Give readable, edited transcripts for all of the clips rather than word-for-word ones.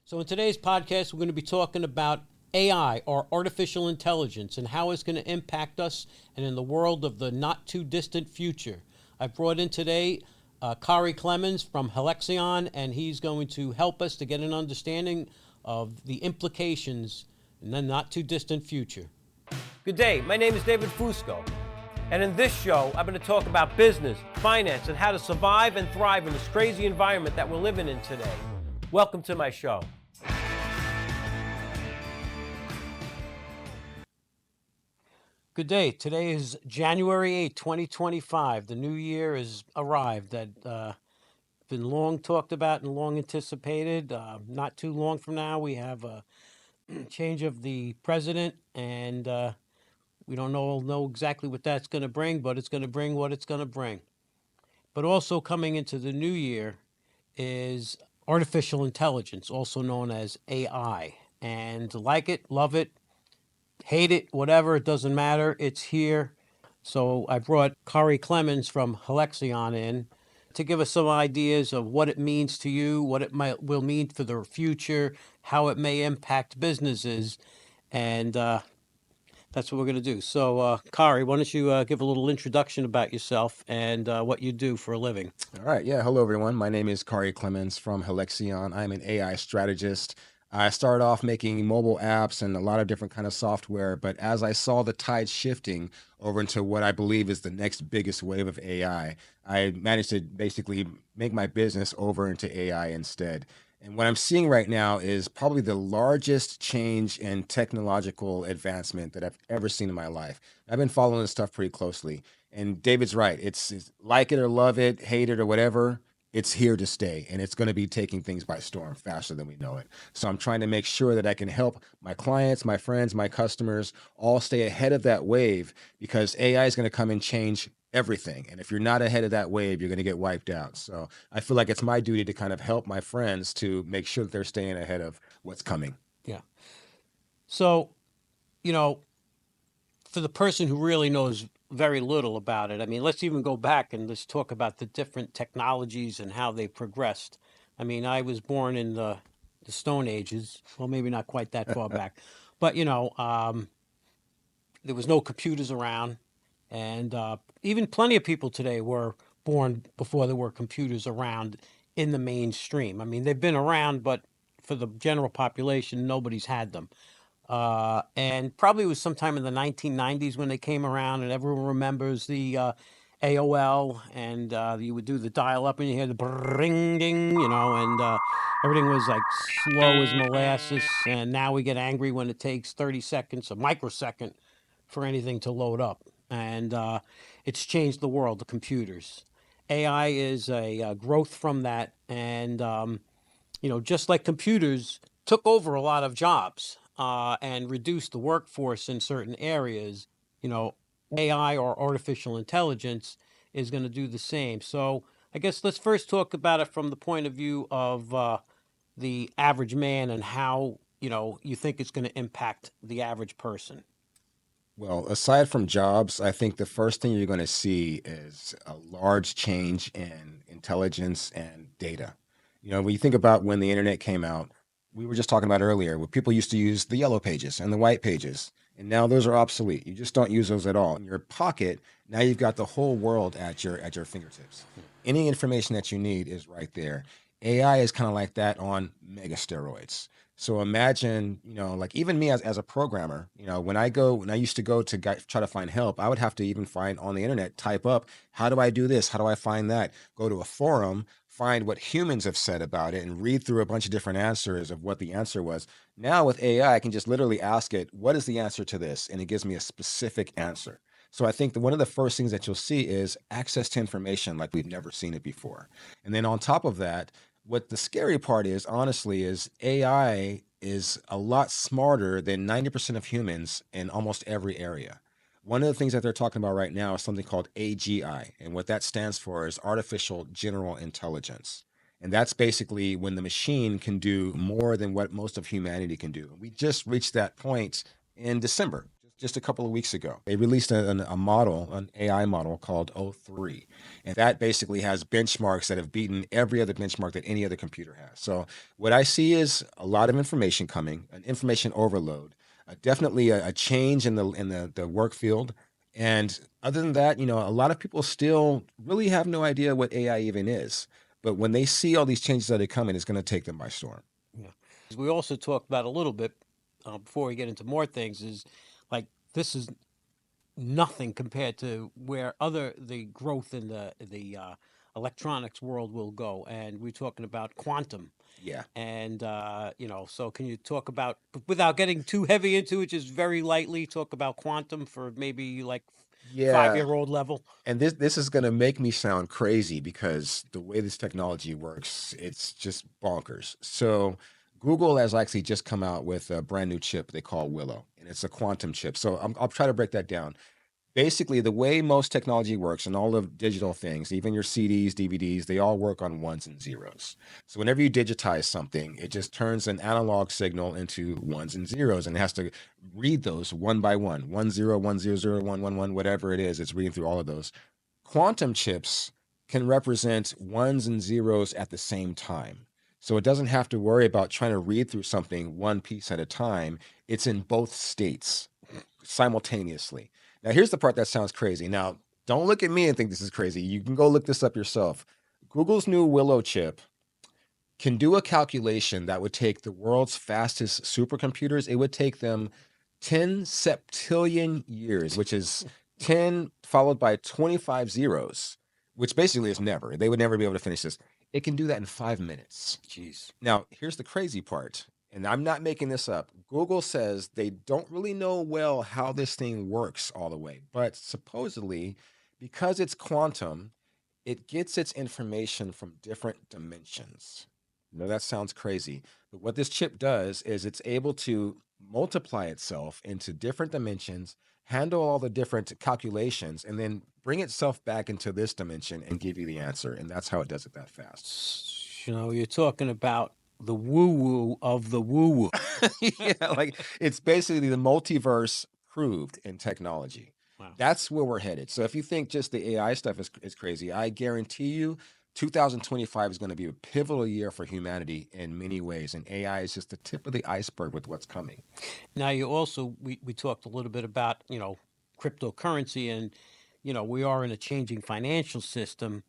So in today's podcast, we're going to be talking about AI, or artificial intelligence, and how it's going to impact us and in the world of the not too distant future. I brought in today Khari Clemens from Helexeon, and he's going to help us to get an understanding of the implications in the not too distant future. Good day. My name is David Fusco. And in this show, I'm going to talk about business, finance, and how to survive and thrive in this crazy environment that we're living in today. Welcome to my show. Good day. Today is January 8th, 2025. The new year has arrived. That been long talked about and long anticipated. Not too long from now, we have a change of the president, and we don't know exactly what that's going to bring, but it's going to bring what it's going to bring. But also coming into the new year is artificial intelligence, also known as AI. And like it, love it, hate it, whatever, it doesn't matter. It's here. So I brought Khari Clemens from Helexeon in to give us some ideas of what it means to you, what it will mean for the future, how it may impact businesses, and that's what we're going to do. So, Khari, why don't you give a little introduction about yourself and what you do for a living? All right. Yeah. Hello, everyone. My name is Khari Clemens from Helexeon. I'm an AI strategist. I started off making mobile apps and a lot of different kind of software, but as I saw the tide shifting over into what I believe is the next biggest wave of AI, I managed to basically make my business over into AI instead. And what I'm seeing right now is probably the largest change in technological advancement that I've ever seen in my life. I've been following this stuff pretty closely. And David's right. It's like it or love it, hate it or whatever. It's here to stay, and it's going to be taking things by storm faster than we know it. So I'm trying to make sure that I can help my clients, my friends, my customers all stay ahead of that wave, because AI is going to come and change everything. And if you're not ahead of that wave, you're going to get wiped out. So I feel like it's my duty to kind of help my friends to make sure that they're staying ahead of what's coming. Yeah. So, you know, for the person who really knows very little about it, I mean, let's even go back and let's talk about the different technologies and how they progressed. I mean, I was born in the Stone Ages, well, maybe not quite that far back, but there was no computers around, and even plenty of people today were born before there were computers around in the mainstream. I mean, they've been around, but for the general population, nobody's had them. And probably it was sometime in the 1990s when they came around, and everyone remembers the AOL, and you would do the dial up, and you hear the ring ding, and everything was like slow as molasses. And now we get angry when it takes 30 seconds, a microsecond, for anything to load up. And it's changed the world, the computers. AI is a growth from that, and just like computers took over a lot of jobs and reduced the workforce in certain areas, you know, AI, or artificial intelligence, is going to do the same. So I guess let's first talk about it from the point of view of the average man, and how, you think it's going to impact the average person. Well, aside from jobs, I think the first thing you're going to see is a large change in intelligence and data. When you think about when the internet came out, we were just talking about earlier, where people used to use the yellow pages and the white pages, and now those are obsolete. You just don't use those at all. In your pocket, now you've got the whole world at your fingertips. Any information that you need is right there. AI is kind of like that on mega steroids. So imagine, like even me as a programmer, when I used to go to try to find help, I would have to even find on the internet, type up, how do I do this? How do I find that? Go to a forum, find what humans have said about it, and read through a bunch of different answers of what the answer was. Now with AI, I can just literally ask it, what is the answer to this? And it gives me a specific answer. So I think that one of the first things that you'll see is access to information like we've never seen it before. And then on top of that, what the scary part is, honestly, is AI is a lot smarter than 90% of humans in almost every area. One of the things that they're talking about right now is something called AGI. And what that stands for is artificial general intelligence. And that's basically when the machine can do more than what most of humanity can do. We just reached that point in December. just a couple of weeks ago. They released a model, an AI model called O3. And that basically has benchmarks that have beaten every other benchmark that any other computer has. So what I see is a lot of information coming, an information overload, definitely a change in the work field. And other than that, a lot of people still really have no idea what AI even is. But when they see all these changes that are coming, it's going to take them by storm. Yeah. We also talked about a little bit before we get into more things is like this is nothing compared to where the growth in the electronics world will go, and we're talking about quantum. Yeah. And so can you talk about, without getting too heavy into it, just very lightly talk about quantum for maybe like Yeah. 5-year-old level? And this is going to make me sound crazy because the way this technology works, it's just bonkers. So Google has actually just come out with a brand new chip they call Willow, and it's a quantum chip. So I'll try to break that down. Basically, the way most technology works and all of digital things, even your CDs, DVDs, they all work on ones and zeros. So whenever you digitize something, it just turns an analog signal into ones and zeros, and it has to read those one by one, 1 0 1 0 0 1 1 1, whatever it is. It's reading through all of those. Quantum chips can represent ones and zeros at the same time. So it doesn't have to worry about trying to read through something one piece at a time. It's in both states simultaneously. Now, here's the part that sounds crazy. Now, don't look at me and think this is crazy. You can go look this up yourself. Google's new Willow chip can do a calculation that would take the world's fastest supercomputers. It would take them 10 septillion years, which is 10 followed by 25 zeros, which basically is never. They would never be able to finish this. It can do that in 5 minutes. Jeez. Now, here's the crazy part, and I'm not making this up. Google says they don't really know well how this thing works all the way, but supposedly, because it's quantum, it gets its information from different dimensions. I know that sounds crazy, but what this chip does is it's able to multiply itself into different dimensions, handle all the different calculations, and then bring itself back into this dimension and give you the answer. And that's how it does it that fast. You're talking about the woo woo of the woo woo. Yeah, like it's basically the multiverse proved in technology. Wow. That's where we're headed. So if you think just the AI stuff is crazy, I guarantee you 2025 is going to be a pivotal year for humanity in many ways. And AI is just the tip of the iceberg with what's coming. Now, you also, we talked a little bit about, cryptocurrency, and, we are in a changing financial system.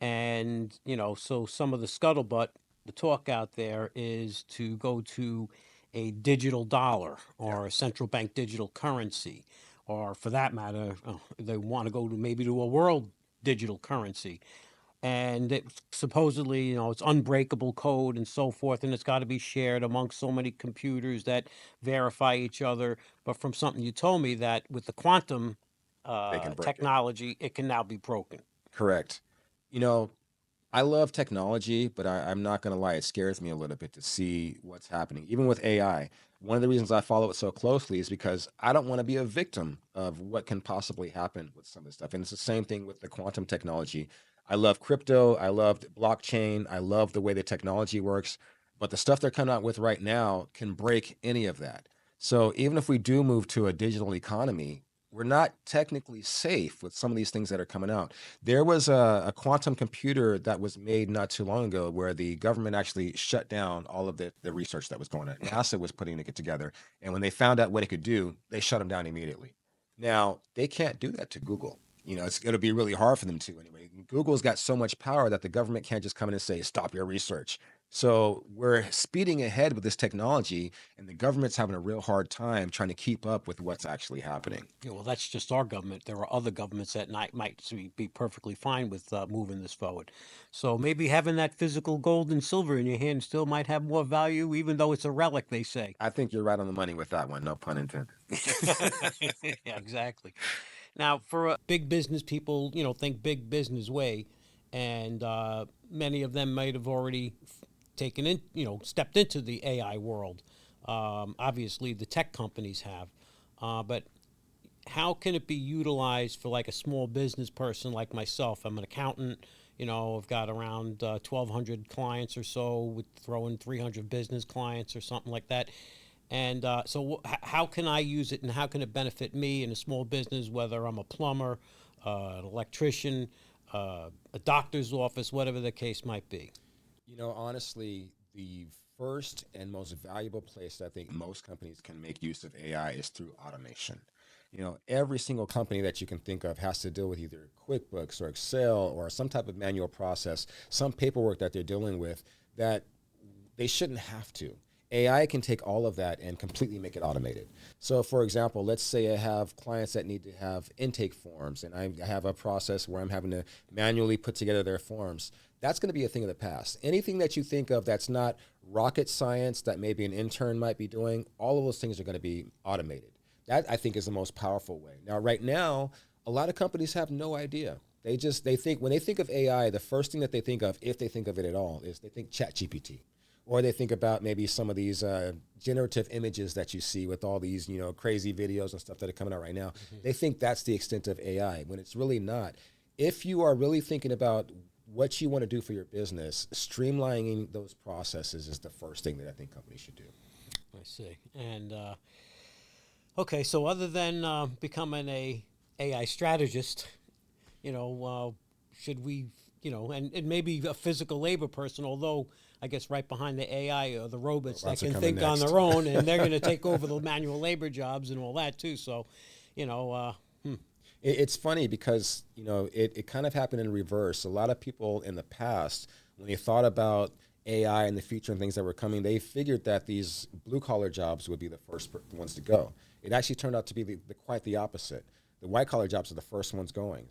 And, so some of the scuttlebutt, the talk out there is to go to a digital dollar Yeah, or a central bank digital currency, or for that matter, they want to go to maybe to a world digital currency. And it supposedly, it's unbreakable code and so forth, and it's got to be shared amongst so many computers that verify each other. But from something you told me, that with the quantum they can break it. technology, it can now be broken. Correct. You know, I love technology, but I'm not going to lie, it scares me a little bit to see what's happening. Even with AI, one of the reasons I follow it so closely is because I don't want to be a victim of what can possibly happen with some of this stuff. And it's the same thing with the quantum technology. I love crypto, I love blockchain, I love the way the technology works, but the stuff they're coming out with right now can break any of that. So even if we do move to a digital economy, we're not technically safe with some of these things that are coming out. There was a quantum computer that was made not too long ago where the government actually shut down all of the research that was going on. NASA was putting it together. And when they found out what it could do, they shut them down immediately. Now, they can't do that to Google. It's going to be really hard for them to anyway. Google's got so much power that the government can't just come in and say, stop your research. So we're speeding ahead with this technology, and the government's having a real hard time trying to keep up with what's actually happening. Yeah, well, that's just our government. There are other governments that might be perfectly fine with moving this forward. So maybe having that physical gold and silver in your hand still might have more value, even though it's a relic, they say. I think you're right on the money with that one. No pun intended. Yeah, exactly. Now, for big business people, think big business way, and many of them might have already taken in, stepped into the AI world. Obviously, the tech companies have, but how can it be utilized for like a small business person like myself? I'm an accountant. I've got around 1,200 clients or so, with throwing 300 business clients or something like that. And how can I use it, and how can it benefit me in a small business, whether I'm a plumber, an electrician, a doctor's office, whatever the case might be? Honestly, the first and most valuable place that I think most companies can make use of AI is through automation. Every single company that you can think of has to deal with either QuickBooks or Excel or some type of manual process, some paperwork that they're dealing with that they shouldn't have to. AI can take all of that and completely make it automated. So, for example, let's say I have clients that need to have intake forms, and I have a process where I'm having to manually put together their forms. That's going to be a thing of the past. Anything that you think of that's not rocket science that maybe an intern might be doing, all of those things are going to be automated. That I think is the most powerful way. Now, right now, a lot of companies have no idea. They think when they think of AI, the first thing that they think of, if they think of it at all, is they think ChatGPT, or they think about maybe some of these generative images that you see with all these crazy videos and stuff that are coming out right now. Mm-hmm. They think that's the extent of AI when it's really not. If you are really thinking about what you want to do for your business, streamlining those processes is the first thing that I think companies should do. I see. And okay, so other than becoming a AI strategist, should we, and maybe a physical labor person, although I guess right behind the AI are the robots that Robots are can coming think on next. their own, and they're going to take over the manual labor jobs and all that too. So, you know, uh, It's funny because it kind of happened in reverse. A lot of people in the past, when they thought about AI and the future and things that were coming, they figured that these blue collar jobs would be the first ones to go. It actually turned out to be quite the opposite. The white collar jobs are the first ones going.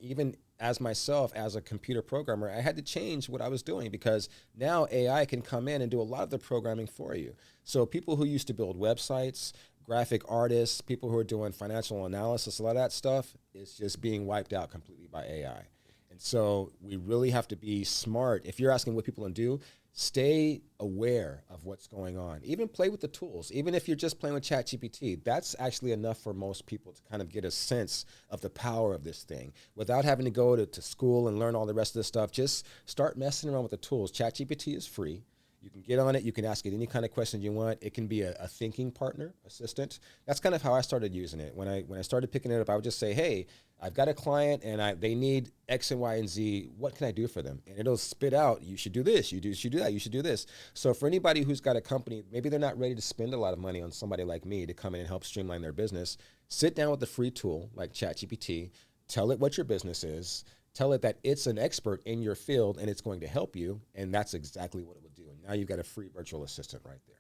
Even as myself, as a computer programmer, I had to change what I was doing because now AI can come in and do a lot of the programming for you. So people who used to build websites, graphic artists, people who are doing financial analysis, a lot of that stuff is just being wiped out completely by AI. And so we really have to be smart. If you're asking what people can do, stay aware of what's going on. Even play with the tools. Even if you're just playing with ChatGPT, that's actually enough for most people to kind of get a sense of the power of this thing without having to go to school and learn all the rest of this stuff. Just start messing around with the tools. ChatGPT is free. You can get on it. You can ask it any kind of question you want. It can be a thinking partner, assistant. That's kind of how I started using it. When I started picking it up, I would just say, "Hey, I've got a client and they need X and Y and Z. What can I do for them?" And it'll spit out, "You should do this. You should do that. You should do this." So for anybody who's got a company, maybe they're not ready to spend a lot of money on somebody like me to come in and help streamline their business. Sit down with a free tool like ChatGPT. Tell it what your business is. Tell it that it's an expert in your field and it's going to help you. And that's exactly what it would do. And now you've got a free virtual assistant right there.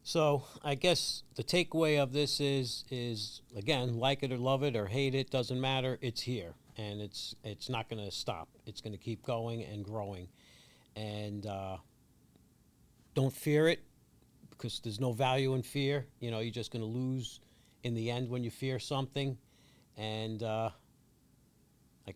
so I guess the takeaway of this is again, like it or love it or hate it, doesn't matter. It's here, and it's not going to stop. It's going to keep going and growing, and don't fear it because there's no value in fear. You're just going to lose in the end when you fear something, and I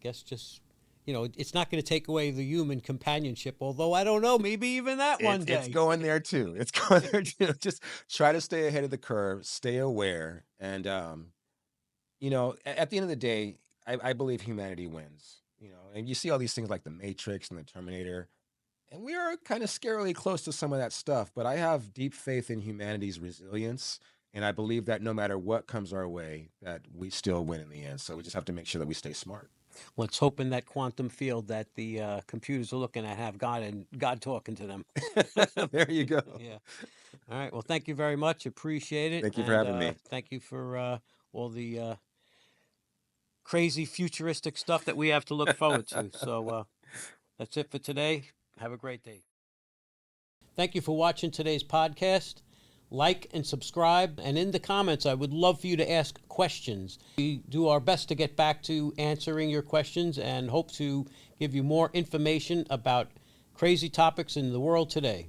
guess just it's not going to take away the human companionship. Although I don't know, maybe even that one It's day. going there too. It's going there too. Just try to stay ahead of the curve, stay aware. And, at the end of the day, I believe humanity wins, and you see all these things like the Matrix and the Terminator. And we are kind of scarily close to some of that stuff, but I have deep faith in humanity's resilience. And I believe that no matter what comes our way, that we still win in the end. So we just have to make sure that we stay smart. Let's hope in that quantum field that the computers are looking at have God and God talking to them. There you go. Yeah. All right. Well, thank you very much. Appreciate it, Thank you for and having me. thank you for all the crazy futuristic stuff that we have to look forward to. So that's it for today. Have a great day. Thank you for watching today's podcast. Like and subscribe. And in the comments, I would love for you to ask questions. We do our best to get back to answering your questions and hope to give you more information about crazy topics in the world today.